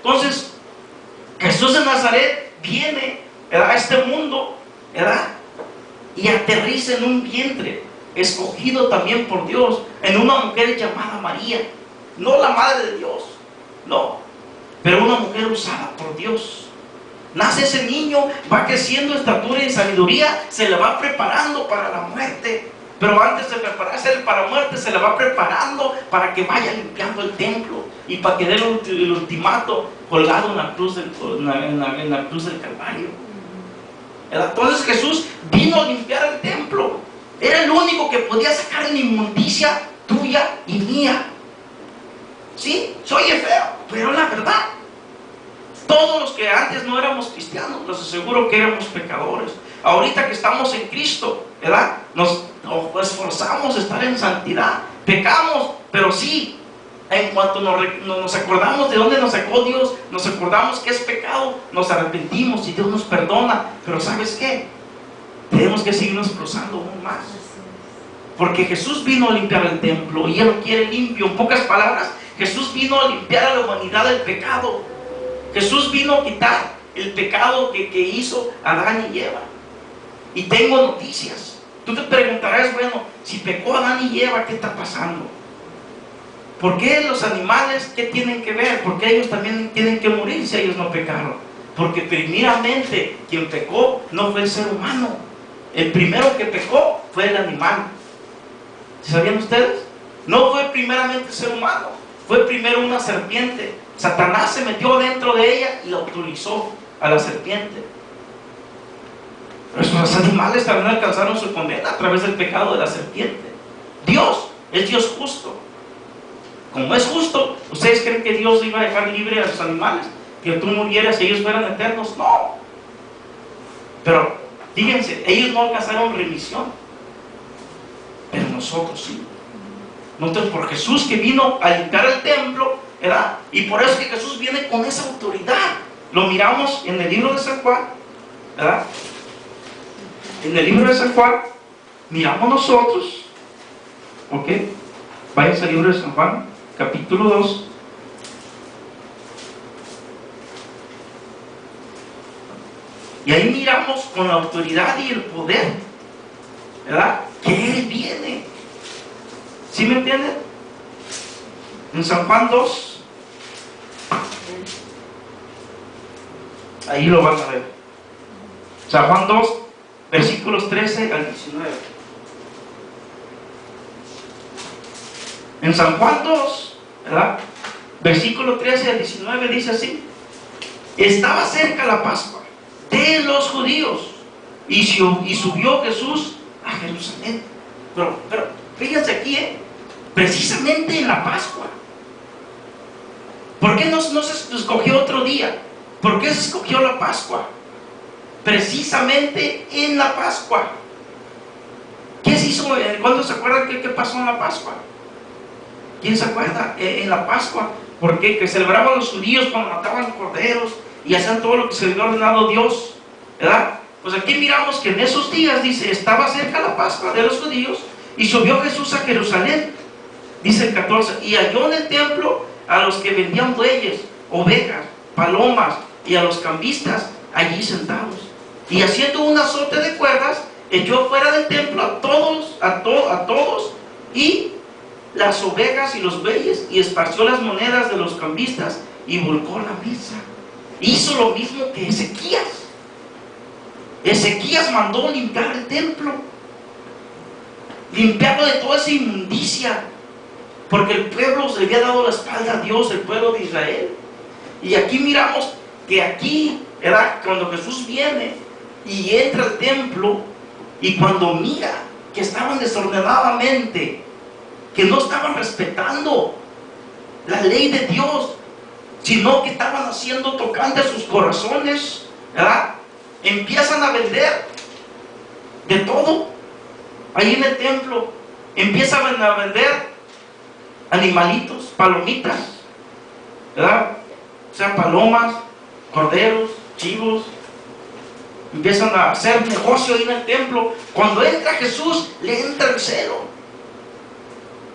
Entonces, Jesús de Nazaret viene, ¿verdad?, a este mundo, ¿verdad?, y aterriza en un vientre escogido también por Dios, en una mujer llamada María, no la madre de Dios, no, pero una mujer usada por Dios. Nace ese niño, va creciendo en estatura y en sabiduría, se le va preparando para la muerte. Pero antes de prepararse para la muerte, se le va preparando para que vaya limpiando el templo y para que dé el ultimato colgado en la cruz del Calvario. Entonces Jesús vino a limpiar el templo. Era el único que podía sacar la inmundicia tuya y mía. Sí, soy feo, pero la verdad, todos los que antes no éramos cristianos, les aseguro que éramos pecadores. Ahorita que estamos en Cristo, ¿verdad?, nos esforzamos a estar en santidad. Pecamos, pero sí, en cuanto nos acordamos de dónde nos sacó Dios, nos acordamos que es pecado, nos arrepentimos y Dios nos perdona. Pero ¿sabes qué? Tenemos que seguirnos esforzando aún más, porque Jesús vino a limpiar el templo y Él lo quiere limpio. En pocas palabras, Jesús vino a limpiar a la humanidad del pecado. Jesús vino a quitar el pecado que hizo Adán y Eva. Y tengo noticias. Tú te preguntarás, bueno, si pecó Adán y Eva, ¿qué está pasando? ¿Por qué los animales, qué tienen que ver? ¿Por qué ellos también tienen que morir si ellos no pecaron? Porque primeramente quien pecó no fue el ser humano. El primero que pecó fue el animal. ¿Sabían ustedes? No fue primeramente el ser humano, fue primero una serpiente. Satanás se metió dentro de ella y la autorizó a la serpiente. Pero esos animales también alcanzaron su condena a través del pecado de la serpiente. Dios es Dios justo. Como es justo, ¿ustedes creen que Dios iba a dejar libre a sus animales? Que tú murieras y ellos fueran eternos. No. Pero fíjense, ellos no alcanzaron remisión, pero nosotros sí. Nosotros, por Jesús que vino a limpiar el templo, ¿verdad? Y por eso que Jesús viene con esa autoridad. Lo miramos en el libro de San Juan, ¿verdad? En el libro de San Juan miramos nosotros, ¿ok? Váyanse al libro de San Juan, capítulo 2. Y ahí miramos con la autoridad y el poder, ¿verdad?, que Él viene. ¿Sí me entienden? En San Juan 2, ahí lo van a ver. San Juan 2, versículos 13 al 19. En San Juan 2, ¿verdad?, versículo 13 al 19 dice así: estaba cerca la Pascua de los judíos y subió Jesús a Jerusalén. Pero fíjense aquí, precisamente en la Pascua. ¿Por qué no se escogió otro día? ¿Por qué se escogió la Pascua? Precisamente en la Pascua. ¿Qué se hizo? ¿Cuándo se acuerdan qué pasó en la Pascua? ¿Quién se acuerda? En la Pascua, porque que celebraban los judíos cuando mataban corderos y hacían todo lo que se le había ordenado Dios, ¿verdad? Pues aquí miramos que en esos días, dice, estaba cerca la Pascua de los judíos y subió Jesús a Jerusalén, dice el 14, y halló en el templo a los que vendían bueyes, ovejas, palomas y a los cambistas allí sentados, y haciendo un azote de cuerdas echó fuera del templo a todos y las ovejas y los bueyes, y esparció las monedas de los cambistas y volcó la mesa. Hizo lo mismo que Ezequías. Ezequías mandó limpiar el templo, limpiarlo de toda esa inmundicia, porque el pueblo se le había dado la espalda a Dios, el pueblo de Israel. Y aquí miramos que aquí era cuando Jesús viene y entra al templo, y cuando mira que estaban desordenadamente, que no estaban respetando la ley de Dios, sino que estaban haciendo tocante a sus corazones, ¿verdad? Empiezan a vender de todo ahí en el templo. Empiezan a vender animalitos, palomitas, ¿verdad? O sea, palomas, corderos, chivos. Empiezan a hacer negocio ahí en el templo. Cuando entra Jesús, le entra el celo.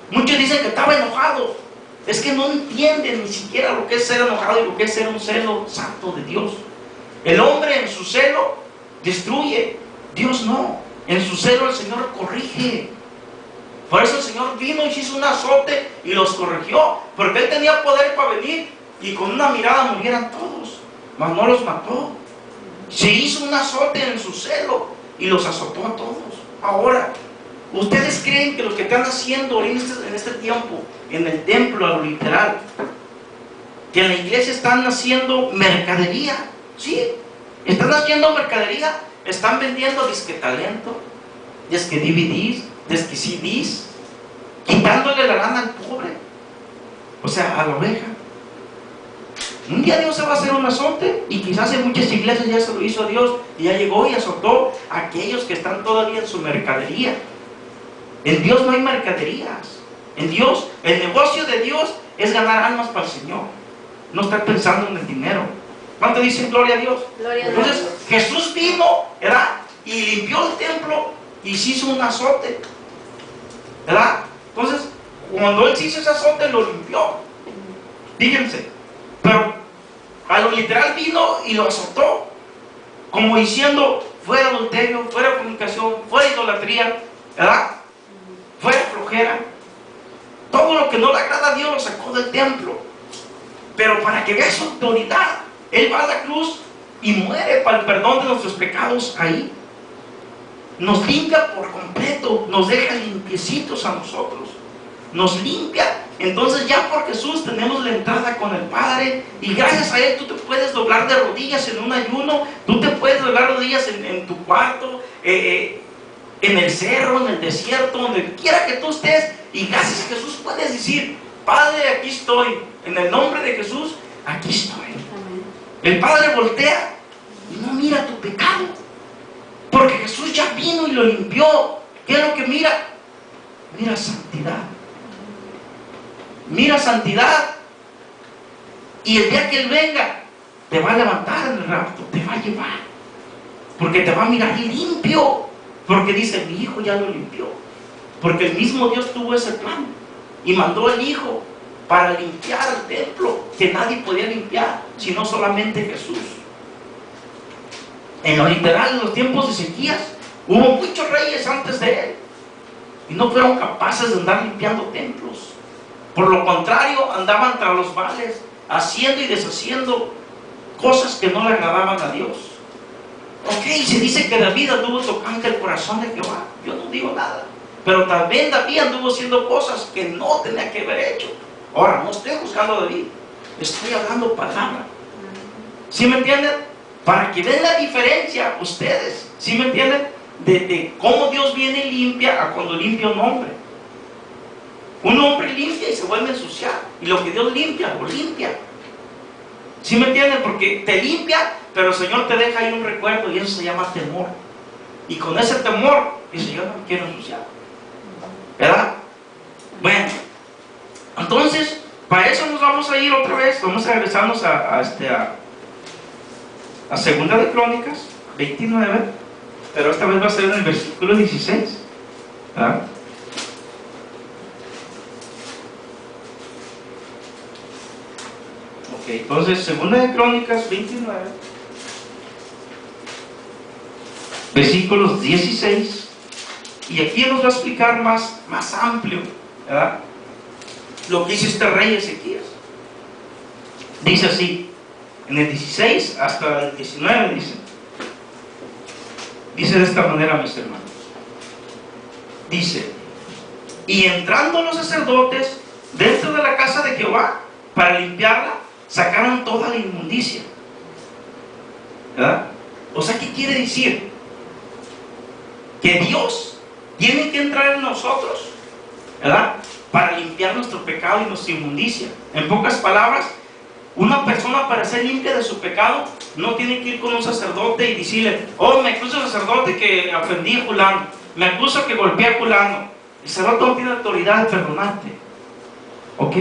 Muchos dicen que estaba enojado, Es que no entienden ni siquiera lo que es ser enojado y lo que es ser un celo santo de Dios. El hombre en su celo destruye, Dios no. En su celo el Señor corrige. Por eso el Señor vino y hizo un azote y los corrigió, porque Él tenía poder para venir y con una mirada murieran todos, mas no los mató. Se hizo un azote en su celo y los azotó a todos. Ahora, ¿ustedes creen que lo que están haciendo en este tiempo, en el templo, a lo literal, que en la iglesia están haciendo mercadería? Sí, están haciendo mercadería, están vendiendo disque talento, disque DVDs, disque CDs, quitándole la lana al pobre, o sea, a la oveja. Un día Dios se va a hacer un azote, y quizás en muchas iglesias ya se lo hizo a Dios, y ya llegó y azotó a aquellos que están todavía en su mercadería. En Dios no hay mercaderías. En Dios, el negocio de Dios es ganar almas para el Señor, no estar pensando en el dinero. ¿Cuánto dicen gloria a Dios? Gloria a Dios. Entonces Jesús vino, ¿verdad?, y limpió el templo y se hizo un azote, ¿verdad? Entonces, cuando Él se hizo ese azote, lo limpió. Fíjense, pero a lo literal vino y lo azotó, como diciendo: fuera adulterio, fuera fornicación, fuera idolatría, ¿verdad?, fuera flojera. Todo lo que no le agrada a Dios lo sacó del templo. Pero para que vea su autoridad, Él va a la cruz y muere para el perdón de nuestros pecados ahí. Nos limpia por completo, nos deja limpiecitos a nosotros, nos limpia. Entonces ya por Jesús tenemos la entrada con el Padre, y gracias a Él tú te puedes doblar de rodillas en un ayuno, tú te puedes doblar de rodillas en tu cuarto, en el cerro, en el desierto, donde quiera que tú estés, y gracias a Jesús puedes decir: Padre, aquí estoy, en el nombre de Jesús, aquí estoy. El Padre voltea y no mira tu pecado, porque Jesús ya vino y lo limpió. ¿Qué es lo que mira? Mira santidad. Mira santidad. Y el día que Él venga, te va a levantar en el rapto, te va a llevar, porque te va a mirar limpio, porque dice: mi hijo ya lo limpió. Porque el mismo Dios tuvo ese plan y mandó al Hijo para limpiar el templo, que nadie podía limpiar sino solamente Jesús. En lo literal, en los tiempos de Ezequías, hubo muchos reyes antes de él y no fueron capaces de andar limpiando templos. Por lo contrario, andaban tras los baales, haciendo y deshaciendo cosas que no le agradaban a Dios. Ok, se dice que David anduvo tocando el corazón de Jehová. Yo no digo nada, pero también David anduvo haciendo cosas que no tenía que haber hecho. Ahora, no estoy juzgando a David, estoy hablando palabra. ¿Sí me entienden? Para que vean la diferencia ustedes, ¿sí me entienden?, de cómo Dios viene y limpia a cuando limpia un hombre. Un hombre limpia y se vuelve a ensuciar, y lo que Dios limpia, lo limpia. ¿Sí me entienden? Porque te limpia, pero el Señor te deja ahí un recuerdo, y eso se llama temor. Y con ese temor dice: yo no me quiero ensuciar, ¿verdad? Bueno, entonces para eso nos vamos a ir otra vez. Vamos a regresarnos a Segunda de Crónicas 29, pero esta vez va a ser en el versículo 16, ¿verdad? Ok, entonces Segunda de Crónicas 29, versículos 16, y aquí nos va a explicar más amplio, ¿verdad?, lo que hizo este rey Ezequías. Dice así, en el 16 hasta el 19 dice de esta manera, mis hermanos. Dice: y entrando los sacerdotes dentro de la casa de Jehová para limpiarla, sacaron toda la inmundicia, ¿verdad? O sea, ¿qué quiere decir? Que Dios tiene que entrar en nosotros, ¿verdad?, para limpiar nuestro pecado y nuestra inmundicia. En pocas palabras, una persona, para ser limpia de su pecado, no tiene que ir con un sacerdote y decirle: oh, me acusa el sacerdote que ofendí a fulano, me acusa que golpeé a fulano. El sacerdote no tiene autoridad de perdonarte. ¿Ok?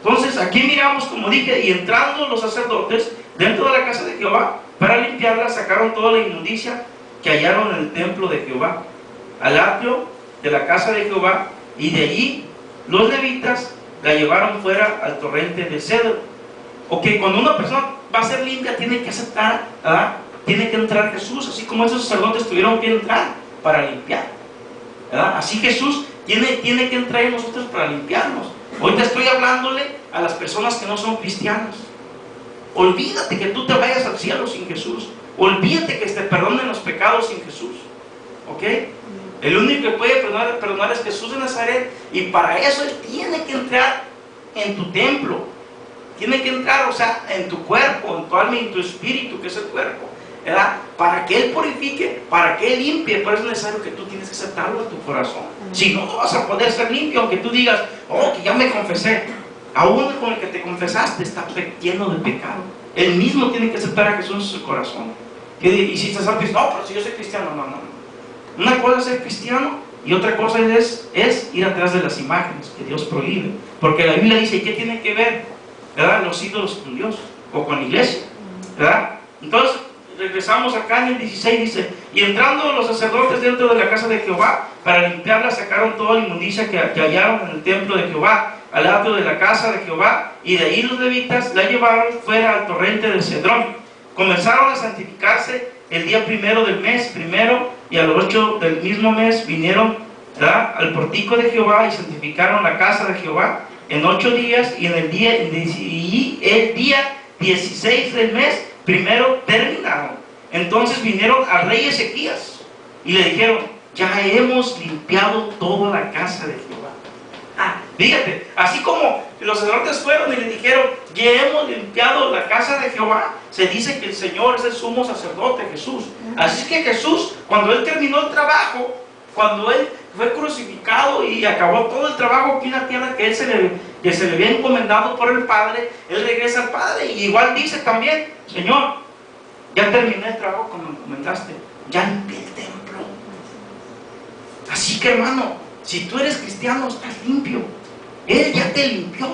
Entonces aquí miramos, como dije, y entrando los sacerdotes dentro de la casa de Jehová para limpiarla, sacaron toda la inmundicia que hallaron en el templo de Jehová, al atrio de la casa de Jehová, y de allí los levitas la llevaron fuera al torrente de Cedro. Ok, cuando una persona va a ser limpia, tiene que aceptar, ¿verdad? Tiene que entrar Jesús, así como esos sacerdotes tuvieron que entrar para limpiar, ¿verdad? Así Jesús tiene que entrar en nosotros para limpiarnos. Ahorita estoy hablándole a las personas que no son cristianas. Olvídate que tú te vayas al cielo sin Jesús. Olvídate que te perdonen los pecados sin Jesús. ¿Ok? El único que puede perdonar es Jesús de Nazaret. Y para eso Él tiene que entrar en tu templo. Tiene que entrar, o sea, en tu cuerpo, en tu alma y en tu espíritu, que es el cuerpo, ¿verdad? Para que Él purifique, para que Él limpie. Pero es necesario que tú tienes que aceptarlo en tu corazón. Si no, no vas a poder ser limpio, aunque tú digas, oh, que ya me confesé. Aún con el que te confesaste está lleno de pecado. Él mismo tiene que aceptar a Jesús en su corazón. Y si te sabes, no, pero si yo soy cristiano, no. Una cosa es ser cristiano y otra cosa es ir atrás de las imágenes que Dios prohíbe. Porque la Biblia dice, ¿y qué tiene que ver, verdad, los ídolos con Dios o con la iglesia? ¿Verdad? Entonces, regresamos acá en el 16, dice, y entrando los sacerdotes dentro de la casa de Jehová, para limpiarla sacaron toda la inmundicia que hallaron en el templo de Jehová, al lado de la casa de Jehová, y de ahí los levitas la llevaron fuera al torrente de Cedrón. Comenzaron a santificarse el día primero del mes primero, y a los 8 del mismo mes vinieron, ¿verdad?, al portico de Jehová y santificaron la casa de Jehová en 8 días, y el día 16 del mes primero terminaron. Entonces vinieron al rey Ezequías y le dijeron, ya hemos limpiado toda la casa de Jehová. Fíjate, así como los sacerdotes fueron y le dijeron, ya hemos limpiado la casa de Jehová, se dice que el Señor es el sumo sacerdote, Jesús. Así que Jesús, cuando Él terminó el trabajo, cuando Él fue crucificado y acabó todo el trabajo aquí en la tierra que se le había encomendado por el Padre, Él regresa al Padre y igual dice también, Señor, ya terminé el trabajo como me encomendaste, ya limpié el templo. Así que, hermano, si tú eres cristiano, estás limpio. Él ya te limpió.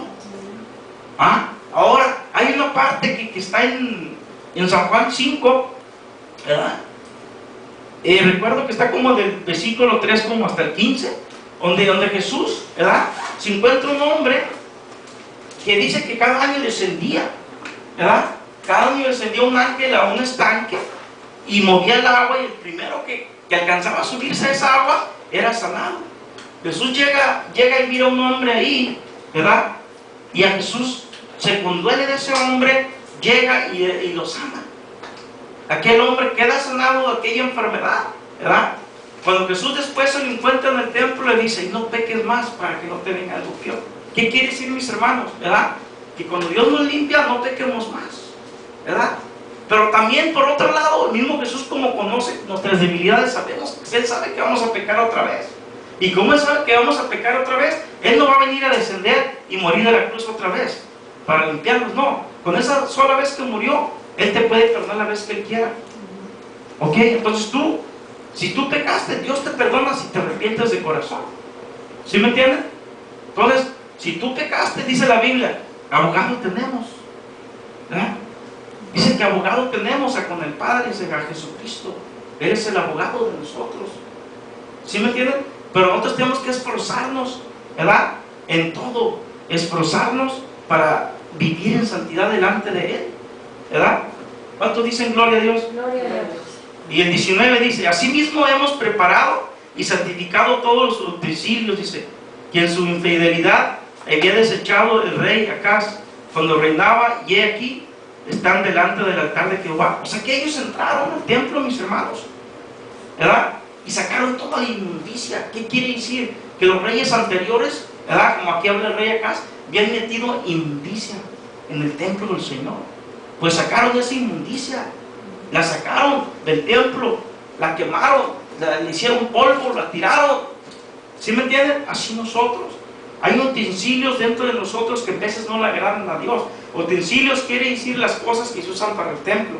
Ahora, hay una parte que está en San Juan 5, ¿verdad? Recuerdo que está como del versículo 3 como hasta el 15, donde Jesús, ¿verdad?, se encuentra un hombre que dice que cada año descendía, ¿verdad? Cada año descendía un ángel a un estanque y movía el agua, y el primero que alcanzaba a subirse a esa agua era sanado. Jesús llega y mira a un hombre ahí, ¿verdad? Y a Jesús se conduele de ese hombre, llega y lo sana. Aquel hombre queda sanado de aquella enfermedad, ¿verdad? Cuando Jesús después se lo encuentra en el templo, le dice, y no peques más para que no te venga algo peor. ¿Qué quiere decir, mis hermanos? ¿Verdad? Que cuando Dios nos limpia, no pequemos más, ¿verdad? Pero también, por otro lado, el mismo Jesús, como conoce nuestras debilidades, sabemos que Él sabe que vamos a pecar otra vez. Y como Él sabe que vamos a pecar otra vez, Él no va a venir a descender y morir de la cruz otra vez para limpiarnos, no. Con esa sola vez que murió, Él te puede perdonar la vez que Él quiera. Ok, entonces si tú pecaste, Dios te perdona si te arrepientes de corazón. ¿Sí me entienden? Entonces, si tú pecaste, dice la Biblia, abogado tenemos, ¿verdad? Dice que abogado tenemos con el Padre, dice a Jesucristo. Él es el abogado de nosotros. ¿Sí me entienden? Pero nosotros tenemos que esforzarnos, ¿verdad?, en todo. Esforzarnos para vivir en santidad delante de Él, ¿verdad? ¿Cuántos dicen gloria a Dios? Gloria a Dios. Y el 19 dice, asimismo hemos preparado y santificado todos los utensilios, dice, que en su infidelidad había desechado el rey Acaz cuando reinaba, y he aquí están delante del altar de Jehová. O sea que ellos entraron al templo, mis hermanos, ¿verdad?, y sacaron toda la inmundicia. ¿Qué quiere decir? Que los reyes anteriores, ¿verdad?, como aquí habla el rey Acaz, habían metido inmundicia en el templo del Señor. Pues sacaron esa inmundicia, la sacaron del templo, la quemaron, le hicieron polvo, la tiraron. ¿Sí me entienden? Así nosotros. Hay utensilios dentro de nosotros que a veces no le agradan a Dios. Utensilios quiere decir las cosas que se usan para el templo.